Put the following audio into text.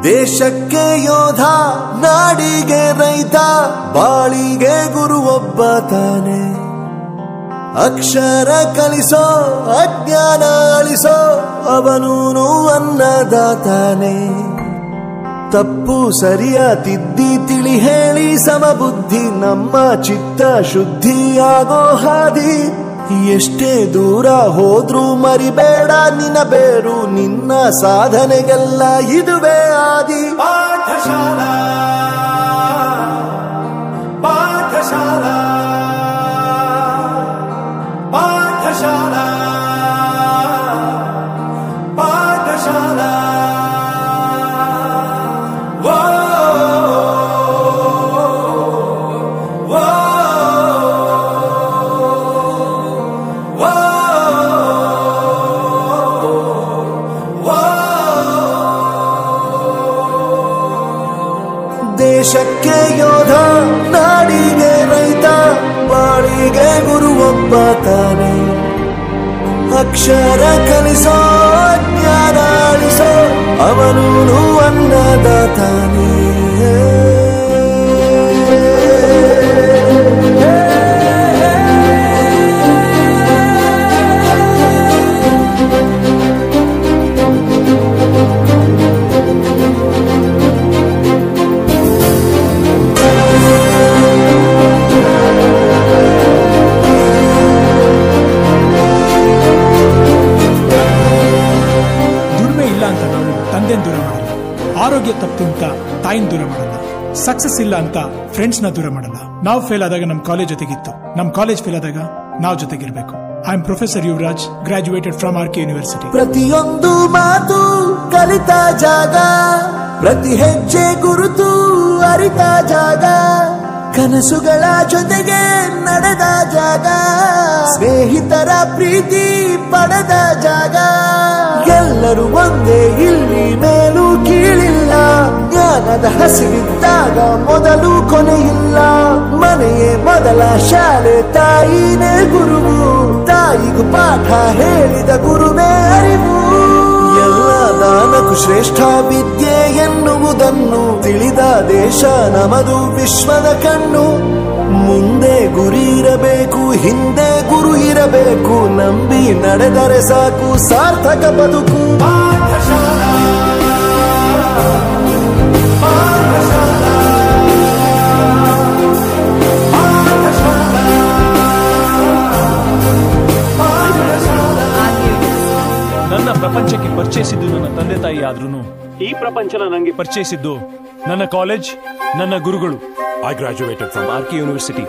ದೇಶಕ್ಕೆ ಯೋಧ, ನಾಡಿಗೆ ರೈತ, ಬಾಳಿಗೆ ಗುರು ಒಬ್ಬ ತಾನೆ. ಅಕ್ಷರ ಕಲಿಸೋ, ಅಜ್ಞಾನ ಅಳಿಸೋ, ಅವನೂನು ಅನ್ನದಾತಾನೆ. ತಪ್ಪು ಸರಿಯ ತಿದ್ದಿ ತಿಳಿ ಹೇಳಿ ಸಮಬುದ್ಧಿ ನಮ್ಮ ಚಿತ್ತ ಶುದ್ಧಿಯಾಗೋ ಹಾದಿ. ಎಷ್ಟೇ ದೂರ ಹೋದ್ರೂ ಮರಿಬೇಡ ನಿನ್ನ ಬೇರು, ನಿನ್ನ ಸಾಧನೆಗೆಲ್ಲ ಇದುವೇ ಆದಿ. ಪಾಠಶಾಲಾ ಪಾಠಶಾಲಾ ಪಾಠಶಾಲಾ ಪಾಠಶಾಲಾ. ದೇಶಕ್ಕೆ ಯೋಧ, ನಾಡಿಗೆ ರೈತ, ಬಾಳಿಗೆ ಗುರು ಒಬ್ಬ ತಾನೆ. ಅಕ್ಷರ ಕಲಿಸೋ, ಜ್ಞಾನ ಅಳಿಸೋ, ಅವನೂನು ಅನ್ನದಾತಾನೆ. ದೂರ ಮಾಡಲ್ಲ, ಆರೋಗ್ಯ ತಪ್ಪು ಅಂತ ತಾಯಿನ ದೂರ ಮಾಡಲ್ಲ, ಸಕ್ಸಸ್ ಇಲ್ಲ ಅಂತ ಫ್ರೆಂಡ್ಸ್ ನ ದೂರ ಮಾಡಲ್ಲ. ನಾವು ಫೇಲ್ ಆದಾಗ ನಮ್ ಕಾಲೇಜ್ ಜೊತೆಗಿತ್ತು, ನಮ್ ಕಾಲೇಜ್ ಫೇಲ್ ಆದಾಗ ನಾವು ಜೊತೆಗಿರ್ಬೇಕು. I am professor Yuvaraj, graduated from RK university. ಪ್ರತಿಯೊಂದು ಮಾತು ಕಲಿತ ಜಾಗ, ಪ್ರತಿ ಹೆಜ್ಜೆ ಗುರುತು ಅರಿತ ಜಾಗ, ಕನಸುಗಳ ಜೊತೆಗೆ ನಡೆದ ಜಾಗ, ಸ್ನೇಹಿತರ ಪ್ರೀತಿ ಪಡೆದ ಜಾಗ. ಎಲ್ಲರೂ ಒಂದೇ, ಇಲ್ಲಿ ಮೇಲೂ ಕೀಳಿಲ್ಲ, ಜ್ಞಾನದ ಹಸಿವಿದ್ದಾಗ ಮೊದಲು ಕೊನೆಯಿಲ್ಲ. ಮನೆಯೇ ಮೊದಲ ಶಾಲೆ, ತಾಯಿನೇ ಗುರುವು, ತಾಯಿಗೂ ಪಾಠ ಹೇಳಿದ ಗುರುವೇ ಅರಿವು. ಎಲ್ಲ ದಾನಕ್ಕೂ ಶ್ರೇಷ್ಠ ವಿದ್ಯೆ ಎನ್ನುವುದನ್ನು ತಿಳಿದ ದೇಶ ನಮದು, ವಿಶ್ವದ ಕಣ್ಣು. ಮುಂದೆ ಗುರಿ ಇರಬೇಕು, ಹಿಂದೆ ಗುರು ಇರಬೇಕು, ನಂಬಿ ನಡೆದರೆ ಸಾಕು ಸಾರ್ಥಕ ಬದುಕು. ಪಾಠಶಾಲಾ ಪಾಠಶಾಲಾ ನನ್ನ ಪ್ರಪಂಚಕ್ಕೆ ಪರಿಚಯಿಸಿದ್ದು ನನ್ನ ತಂದೆ ತಾಯಿ ಆದ್ರೂ ಈ ಪ್ರಪಂಚನ ನನಗೆ ಪರಿಚಯಿಸಿದ್ದು ನನ್ನ ಕಾಲೇಜ್, ನನ್ನ ಗುರುಗಳು. I graduated from RK University.